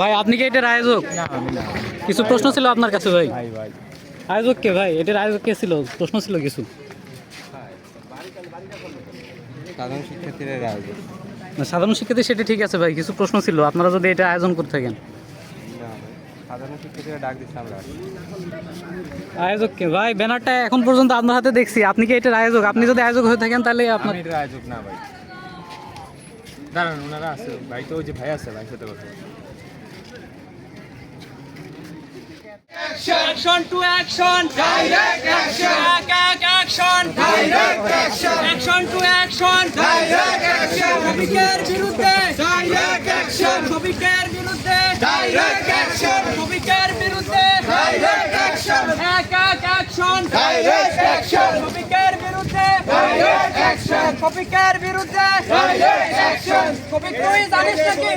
ভাই আপনি কি এটার আয়োজক? কিছু প্রশ্ন ছিল আপনার কাছে ভাই। আয়োজক কে ভাই? এটার আয়োজক কে ছিল? প্রশ্ন ছিল কিছু। সাধারণ শিক্ষার্থীরা আয়োজন। না, সাধারণ শিক্ষার্থী সেটা ঠিক আছে ভাই, কিছু প্রশ্ন ছিল আপনারা যদি এটা আয়োজন করে থাকেন। সাধারণ শিক্ষার্থীরা ডাক দিচ্ছে আমরা। আয়োজক কে ভাই? ব্যানারটা এখন পর্যন্ত আপনার হাতে দেখছি, আপনি কি এটার আয়োজক? আপনি যদি আয়োজক হয়ে থাকেন তাহলে আপনার আমি এটার আয়োজক না ভাই। দাঁড়ান, ওনারা আছে ভাই, তো ওই যে ভাই আছে, ভাই সাথে কথা। Action to action, direct action. Action, direct action. Action to action, direct action. শ্রমিকের বিরুদ্ধে, direct action. শ্রমিকের বিরুদ্ধে, direct action. শ্রমিকের বিরুদ্ধে, direct action. Action, direct action. শ্রমিকের বিরুদ্ধে, direct action. শ্রমিকের বিরুদ্ধে, direct action. শ্রমিক তুই জানিস নাকি?